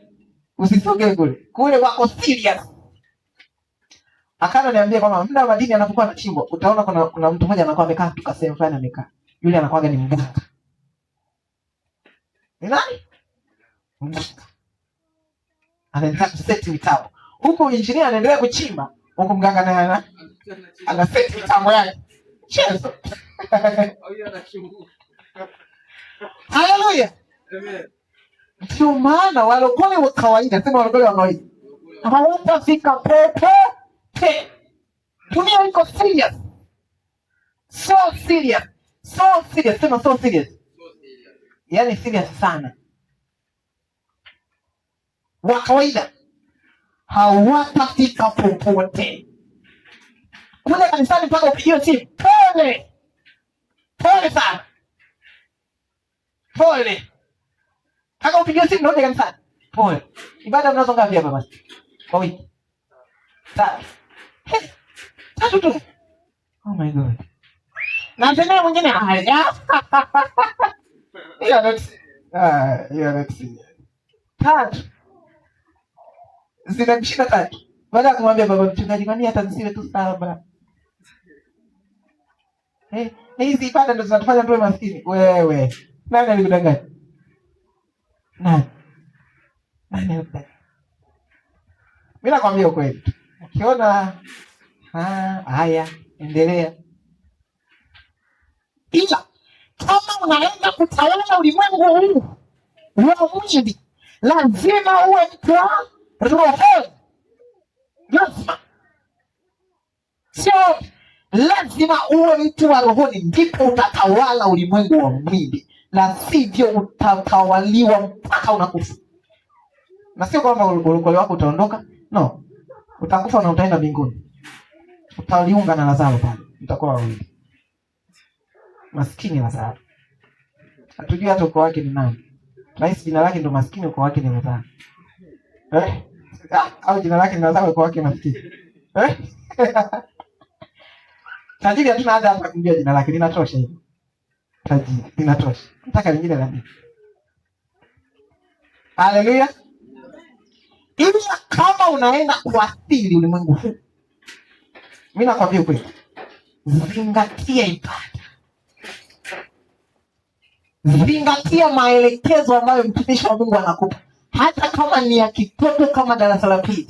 Usisogee kule. Kule wako serious. Akana niambia kwamba muda wa madini anapokuwa anachimbwa, utaona kuna mtu mmoja anakuwa amekaa tu kasema fulani amekaa. Yule anakuwa ni mganga. Ni nani? Mganga. Anaendelea kuseti mitambo. Huko engineer anaendelea kuchimba, huko mganga naye ana seti mitambo yake. Chezo. Haleluya. Amen. Ndio maana walokole wa kawaida, sema walokole wa kawaida, hawatafika popote. Dunia iko serious. So serious. So serious. Sema so serious. Yaani serious sana. Wa kawaida hawatafika popote. Kule kanisani mpaka upigiwe simu. Pole. Pole sana. Pole. Mpaka upigiwe simu ndio kanisani. Pole. Ibada mnazo ngapi hapa basi? Kwa wiki. Tatu. Tatu tu. Oh my God. Na tena mwingine haya. Tatu. Zinamshika tatu. Baada ya kumwambia baba mchungaji, kwani hata nisiwe tu saba? Hizi ibada ndo zinatufanya tuwe maskini. Wewe. Nani alikudanganya? Nani alikudanganya? Mimi nakwambia ukweli. Ukiona haya, endelea. Ila kama unaenda kutawala ulimwengu huu wa mwili, lazima uwe mtu wa roho. Lazima. Sio lazima uwe mtu wa rohoni ndipo utatawala ulimwengu wa mwili. La sivyo utatawaliwa mpaka unakufa. Na sio kwamba ulokole wako utaondoka. No. Utakufa na utaenda mbinguni. Utaliunga na Lazaro pale. Mtakuwa wawili. Maskini Lazaro. Hatujui hata ukoo wake ni nani. Rais jina lake ndo maskini, ukoo wake ni Lazaro. Au jina lake ni Lazaro, ukoo wake maskini. Tajiri hatuna haja hapa kumjua jina lake, linatosha hilo. Tajiri linatosha. Nataka lingine la nini? Haleluya. Ili kama unaenda kuathiri ulimwengu huu, mimi nakwambia ukweli, zingatia ibada. Zingatia maelekezo ambayo mtumishi wa Mungu anakupa. Hata kama ni ya kitoto kama darasa la pili,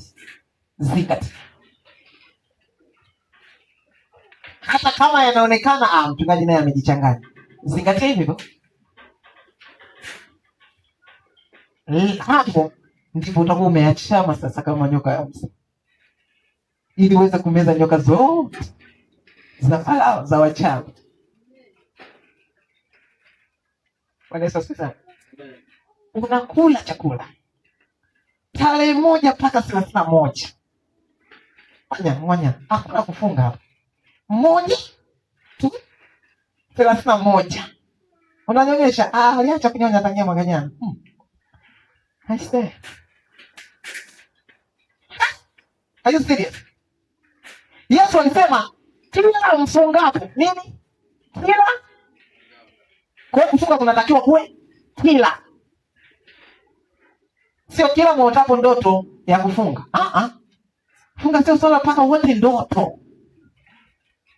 zingatia. Hata kama yanaonekana mchungaji naye amejichanganya, zingatia hivyo. Hapo ndipo utakuwa umeachama sasa kama nyoka ya Musa. Ili uweze kumeza nyoka zote za Farao, za wachawi. Bwana Yesu asifiwe. Unakula chakula tarehe 1 mpaka 31. Ngoja, hakuna kufunga hapa. 1 tu 31. Unanyonyesha, aliacha kunyonya tangia mwaka jana. I say. Are you serious? Yesu alisema kila mfungapo nini? Kila. Kwa kufunga kunatakiwa kuwe kila. Sio kila mwotapo ndoto ya kufunga. Funga sio swala mpaka wote ndoto.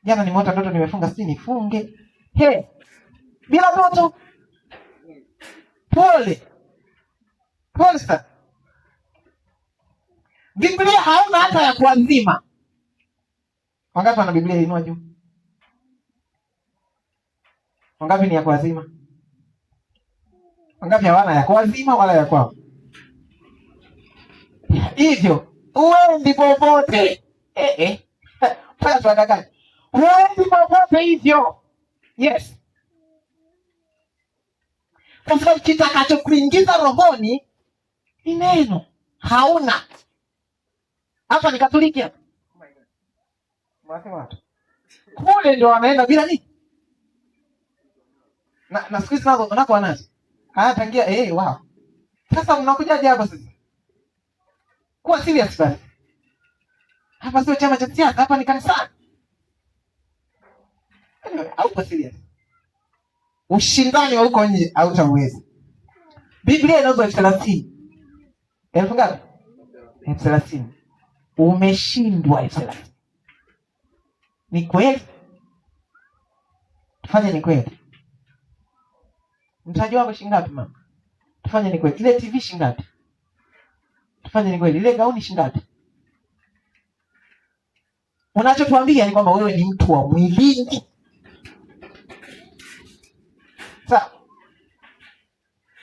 Jana nimeota ndoto nimefunga, si nifunge. Bila ndoto. Pole. Posta. Biblia hauna hata ya kuazima. Wangapi wana Biblia inua juu? Wangapi ni ya kuazima? Wangapi hawana ya kuazima wala ya kwao? Hivyo uendi popote. Paya tuadakani. Uendi popote hivyo. Yes. Kwa sababu kitakacho kuingiza rohoni ni neno. Hauna. Hapa ni Katoliki hapa. Watu. Kule ndio wanaenda bila nini? Na siku hizi nazo nako wanazo. Tangia wow. Sasa mnakujaje hapa sasa? Kuwa serious basi. Hapa sio chama cha siasa, hapa ni kanisa. Au kwa serious. Ushindani wa huko nje hautaweza. Biblia inazo 30. Elfu ngapi? 30. Umeshindwa 30. Ni kweli? Tufanye ni kweli. Mtaji wako shingapi mama? Tufanye ni kweli. Ile TV shingapi? Tufanye ni kweli. Ile gauni shingapi? Unachotuambia ni kwamba wewe ni mtu wa mwilini. Sawa.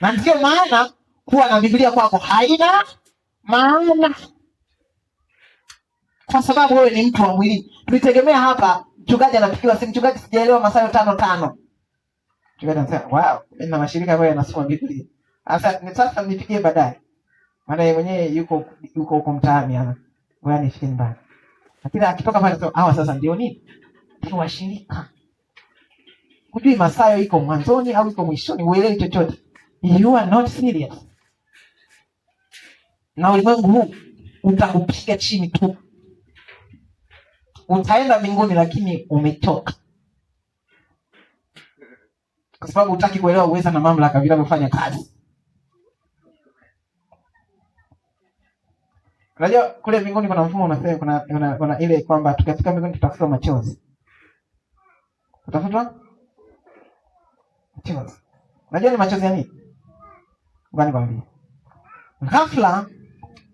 Na ndio maana kuwa na Biblia kwako haina maana. Kwa sababu wewe ni mtu wa mwilini. Tulitegemea hapa mchungaji anapigiwa simu, mchungaji sijaelewa Mathayo 5:5. Mchungaji anasema, "Wow, mimi na mashirika ambayo yanasoma Biblia." Sasa nipigie baadaye. Maana yeye mwenyewe yuko huko mtaani ana. Ngoja nifike nyumbani. Lakini akitoka pale sasa, hawa sasa ndio nini? Ndio washirika. Hujui Mathayo iko mwanzoni au iko mwishoni, uelewi chochote. You are not serious. Na ulimwengu huu utakupiga chini tu. Utaenda mbinguni lakini umechoka. Kwa sababu hutaki kuelewa uweza na mamlaka vinavyofanya kazi. Unajua kule mbinguni kuna mfumo unasema kuna ile kwamba tukifika mbinguni tutafuta machozi. Utafuta machozi. Unajua ni machozi ya nini? Ngoja nikwambie. Ghafla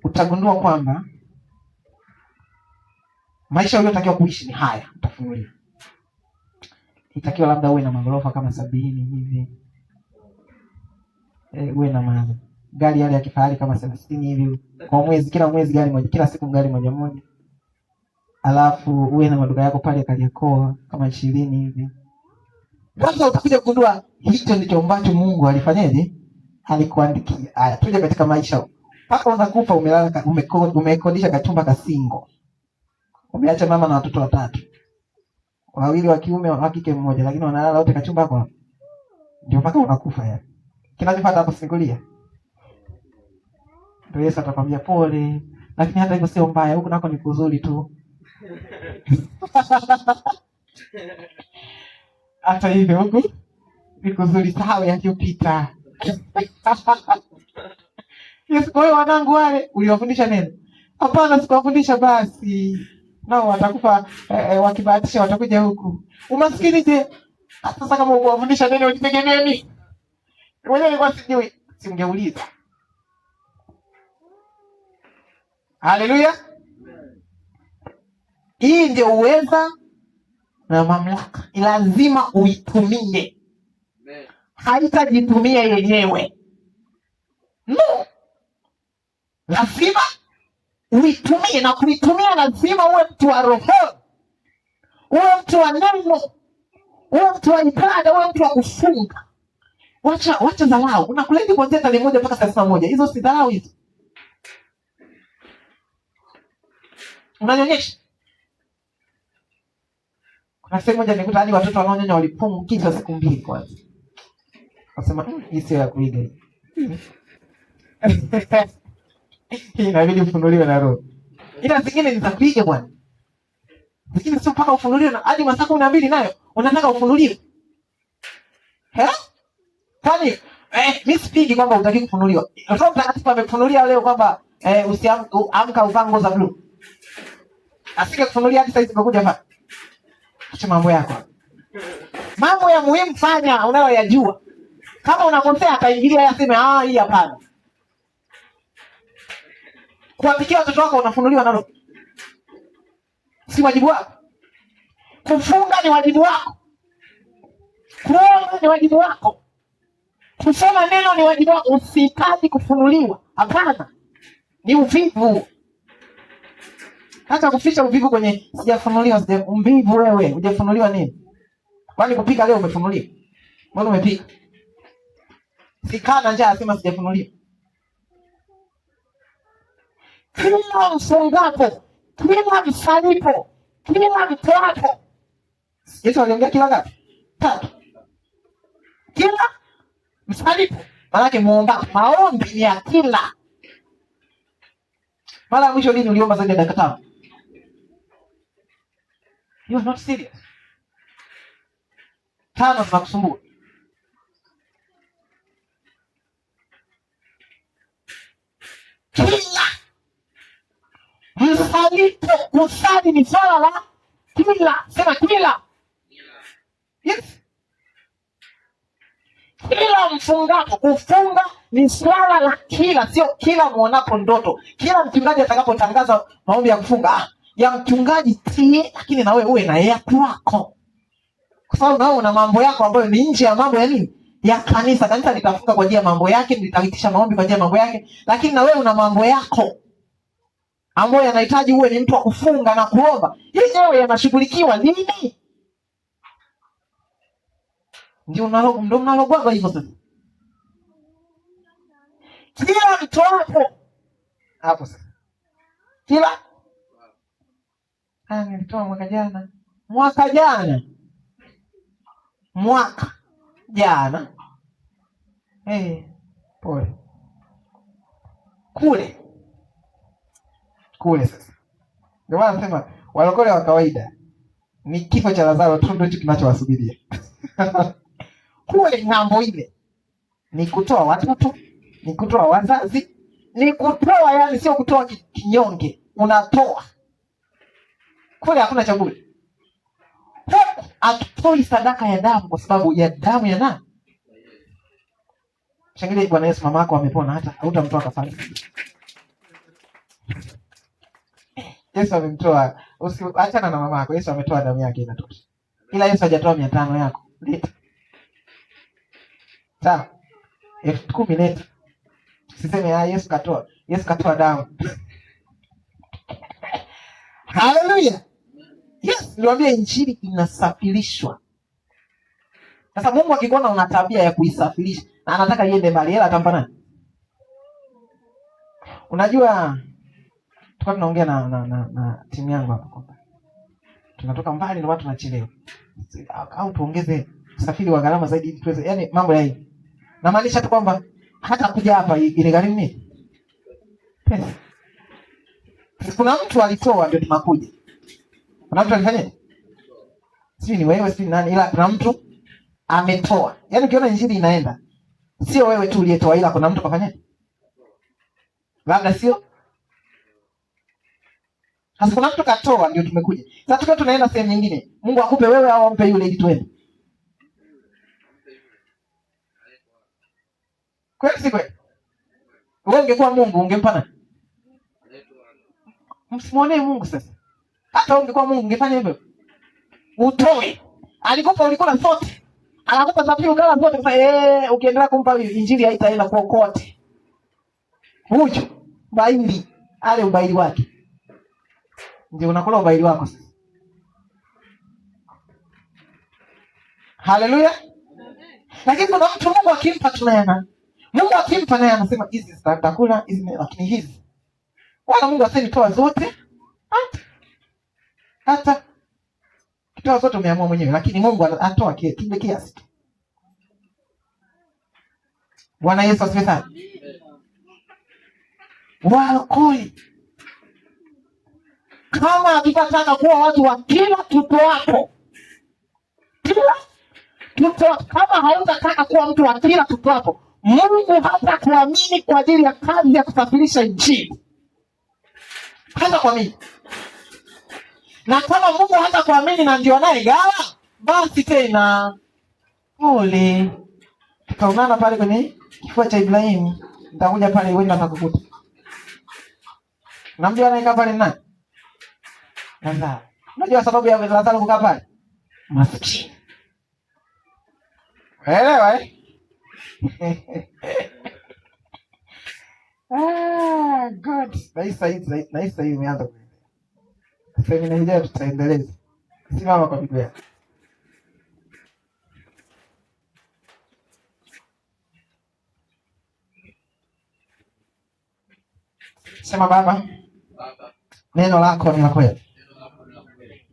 utagundua kwamba maisha uliyotakiwa kuishi ni haya, utafunuliwa. Itakiwa labda uwe na magorofa kama 70 hivi. Uwe na gari yale ya kifahari kama 30 hivi. Kwa mwezi, kila mwezi gari moja, kila siku gari moja. Alafu uwe na maduka yako pale Kariakoo kama 20 hivi. Sasa utakuja kugundua hicho ndicho ambacho Mungu alifanyaje? Alikuandikia. Haya, tuje katika maisha. Paka unakufa umelala umekodisha kachumba kasingo. Umeacha mama na watoto 3. Wawili wa kiume, wa kike mmoja, lakini wanalala wote kachumba kwa. Ndio mpaka unakufa yani. Kinachofuata hapo singulia. Ndio Yesu atakwambia pole, lakini hata hivyo sio mbaya, huko nako ni kuzuri tu. Hata hivyo huko ni kuzuri sawa yakipita. Yesu, kwa hiyo wanangu wale uliwafundisha neno? Hapana, sikuwafundisha basi. Nao watakufa wakibahatisha watakuja huku. Umaskini je? Sasa kama ukuwafundisha neno unitegemea nini? Mwenyewe nilikuwa sijui, singeuliza. Haleluya. Hii ndio uweza na mamlaka. Lazima uitumie. Haitajitumia yenyewe. No. Lazima uitumie, na kuitumia lazima uwe mtu wa roho. Uwe mtu wa neno. Uwe mtu wa ibada, uwe mtu wa kufunga. Wacha dharau. Unakuleti kuanzia tarehe 1 mpaka 31. Hizo si dharau hizo. Unanyonyesha. Kuna sehemu moja nikuta hadi watoto wanaonyonya walipunguzwa siku 2 kwanza. Wasema hii sio ya kuiga. Hii inabidi ufunuliwe na roho. Ila zingine ni za kuiga bwana. Zingine sio mpaka ufunuliwe na hadi masaa 12 nayo unataka ufunuliwe. Kwani mimi sipigi kwamba hutaki kufunuliwa. Roho Mtakatifu amekufunulia leo kwamba usiamka uvaa nguo za blue. Asije kufunulia hadi sasa imekuja hapa. Acha mambo yako. Mambo ya muhimu fanya unayoyajua. Kama unakosea ataingilia yaseme hii hapana. Kuwapikia watoto wako unafunuliwa nalo. Si wajibu wako? Kufunga ni wajibu wako. Kuomba ni wajibu wako. Kusoma neno ni wajibu wako. Usihitaji kufunuliwa. Hapana. Ni uvivu. Hata kuficha uvivu kwenye sijafunuliwa, mvivu wewe, hujafunuliwa nini? Kwani kupika leo umefunuliwa? Mbona umepika? Sikana njaa asema sijafunuliwa. Kila mfungapo, kila msalipo, kila mtoapo. Yesu aliongea kila ngapi? 3. Kila msalipo. Maana muomba, maombi ni ya kila. Mara mwisho lini uliomba zaidi ya dakika 5? You are not serious. 5 zinakusumbua. Kila msalipo, kusali ni swala la kila. Sema kila. Yes. Kila mfungapo, kufunga ni swala la kila, sio kila muonapo ndoto. Kila mchungaji atakapotangaza maombi ya kufunga, ya mchungaji tie, lakini na wewe uwe na yako wako. Kwa sababu na wewe una mambo yako ambayo ni nje ya mambo ya nini? Ya kanisa. Kanisa litafunga kwa ajili ya mambo yake, litaitisha maombi kwa ajili ya mambo yake, lakini na wewe una mambo yako ambayo yanahitaji uwe ni mtu wa kufunga na kuomba. Yenyewe yanashughulikiwa nini? Ndio mnalogwaga hivyo sasa. Kila mtu wako hapo sasa. Kila nilitoa mwaka jana. Pole. Kule sasa. Ndio maana nasema walokole wa kawaida ni kifo cha Lazaro tu ndio kinachowasubiria. Kule ng'ambo ile ni kutoa watoto, ni kutoa wazazi, ni kutoa, yani sio kutoa kinyonge, unatoa. Kule hakuna cha bure. Atoi sadaka ya damu kwa sababu ya damu ya nani? Shangilia Bwana Yesu, mama yako amepona, hata hautamtoa kafara. Yesu amemtoa, achana na mama yako. Yesu ametoa damu yake inatosha. Ila Yesu hajatoa 500 yako. Leta. Sawa. 10,000 leta. Siseme Yesu katoa. Yesu katoa damu. Hallelujah. Yes, niwaambia injili inasafirishwa. Sasa Mungu akikuona una tabia ya kuisafirisha na anataka iende mbali, hela atampa nani? Unajua tulikuwa tunaongea na timu yangu hapo kwamba tunatoka mbali ndio watu tunachelewa. Au tuongeze usafiri wa gharama zaidi ili tuweze, yani mambo ya hivi. Na maanisha tu kwamba hata kuja hapa ile gharimu nini? Pesa. Kuna mtu alitoa ndio tunakuja. Kuna mtu alifanya? Sisi ni wewe, sisi nani, ila kuna mtu ametoa. Yaani ukiona injili inaenda, sio wewe tu uliyetoa, ila kuna mtu kafanya. Labda sio. Sasa kuna mtu katoa ndio tumekuja. Sasa tukiwa tunaenda sehemu nyingine, Mungu akupe wewe au ampe yule ili tuende. Kweli si kweli? Wewe ungekuwa Mungu ungempa nani? Msimuone Mungu sasa. Hata ungekuwa Mungu ungefanya hivyo. Utoe. Alikupa ulikula sote. Anakupa sababu ukala sote sasa ukiendelea kumpa injili haitaenda kokote. Huju baili ale ubaili wake. Ndio unakula ubaili wako sasa. Haleluya. Lakini kuna mtu Mungu akimpa tunayana. Mungu akimpa naye anasema hizi zitakula hizi, lakini hizi. Wala Mungu asinitoa zote. Hata kitoa zote umeamua mwenyewe, lakini Mungu anatoa kile kiasi. Bwana Yesu asifiwe sana. Walokole kama akitaka kuwa watu wa kila tuto wako, kila tuto, kama hautataka kuwa mtu wa kila tuto wako, Mungu hata kuamini kwa ajili ya kazi ya kusafirisha injili. Hata kuamini. Na kama Mungu hata kuamini na ndio naye gawa, basi tena pole. Tutaonana pale kwenye kifua cha Ibrahimu. Nitakuja pale wewe nitakukuta. Unamjua anayekaa pale nani? Lazaro. Unajua sababu ya Lazaro kukaa pale? Maskini. Elewa good. Naisa hii imeanza kuendelea. Semina ijayo tutaendeleza. Simama kwa Biblia. Sema Baba, neno lako ni la kweli.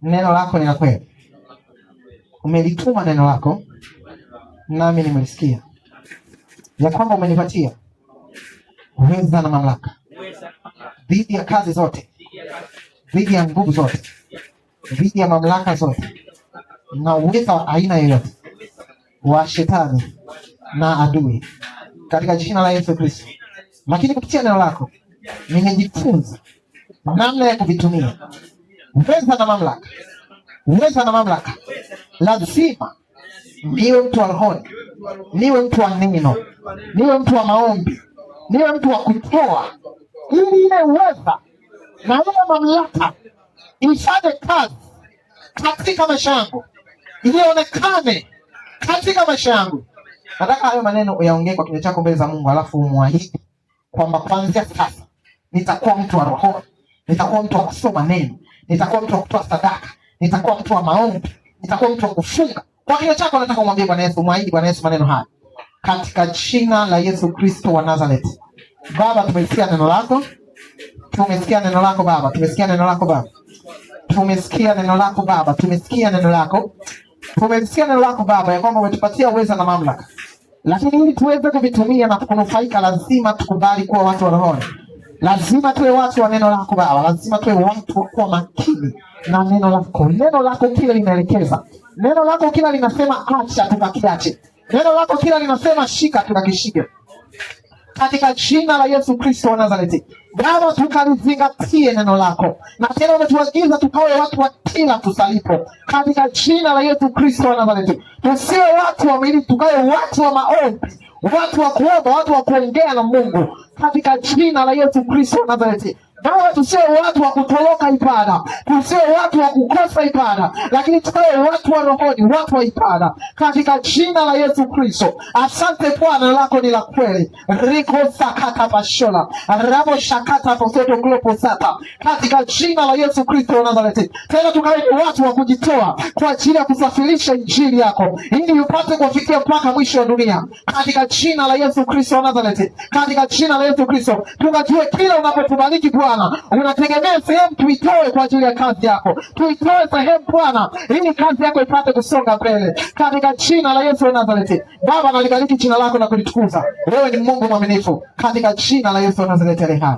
Neno lako ni la kweli. Umelituma neno lako, nami nimelisikia. Ya kwamba umenipatia uweza na mamlaka dhidi ya kazi zote, dhidi ya nguvu zote, dhidi ya mamlaka zote, na uweza wa aina yoyote wa shetani na adui, katika jina la Yesu Kristo. Lakini kupitia neno lako nimejifunza namna ya kuvitumia uweza na mamlaka. Uweza na mamlaka lazima niwe mtu wa rohoni, niwe mtu wa neno, niwe mtu wa maombi, niwe mtu wa kutoa, ili ile uweza na ile mamlaka ifanye kazi katika maisha yangu, ilionekane katika maisha yangu. Nataka hayo maneno uyaongee kwa kinywa chako mbele za Mungu, alafu umwahidi kwamba kuanzia sasa nitakuwa mtu wa rohoni, nitakuwa mtu wa kusoma neno, nitakuwa mtu wa kutoa sadaka, nitakuwa mtu wa maombi, nitakuwa mtu wa kufunga. Kwa kinywa chako nataka umwambie Bwana Yesu, mwahidi Bwana Yesu maneno haya katika jina la Yesu Kristo wa Nazareth. Baba, tumesikia neno lako. Tumesikia neno lako Baba. Tumesikia neno lako Baba. Tumesikia neno lako Baba. Tumesikia neno lako. Tumesikia neno lako Baba, ya kwamba umetupatia uweza na mamlaka. Lakini ili tuweze kuvitumia na kunufaika, lazima tukubali kuwa watu wa rohoni. Lazima tuwe watu wa neno lako Baba. Lazima tuwe watu wa kuwa makini na neno lako. Neno lako kila linaelekeza. Neno lako kila linasema acha, tukakiache. Neno lako kila linasema shika, tukakishike. Katika jina la Yesu Kristo wa Nazareti, Baba, tukalizingatie neno lako. Na tena umetuagiza tukawe watu wa kila tusalipo. Katika jina la Yesu Kristo wa Nazareti, tusiwe watu wa mwili, tukawe watu wa maombi, watu wa kuomba, watu wa kuongea na Mungu. Katika jina la Yesu Kristo wa Nazareti, Baba, tusiwe watu wa kutoroka ibada, tusiwe watu wa kukosa ibada, lakini tukawe watu wa rohoni, watu wa ibada, katika jina la Yesu Kristo. Asante Bwana, lako ni la kweli. Riko sakata bashola, rabo shakata posoto glopo sata, katika jina la Yesu Kristo wa Nazareti. Tena tukawe watu wa kujitoa kwa ajili ya kusafirisha injili yako, ili upate kufikia mpaka mwisho wa dunia, katika jina la Yesu Kristo wa Nazareti. Katika jina la Yesu Kristo, tukajue kila unapotubariki Bwana, unategemea sehemu tuitoe kwa ajili ya kazi yako. Tuitoe sehemu Bwana, ili kazi yako ipate kusonga mbele, katika jina la Yesu wa Nazareti. Baba, nalibariki jina lako na kulitukuza. Wewe ni Mungu mwaminifu, katika jina la Yesu wa Nazareti aliye hai.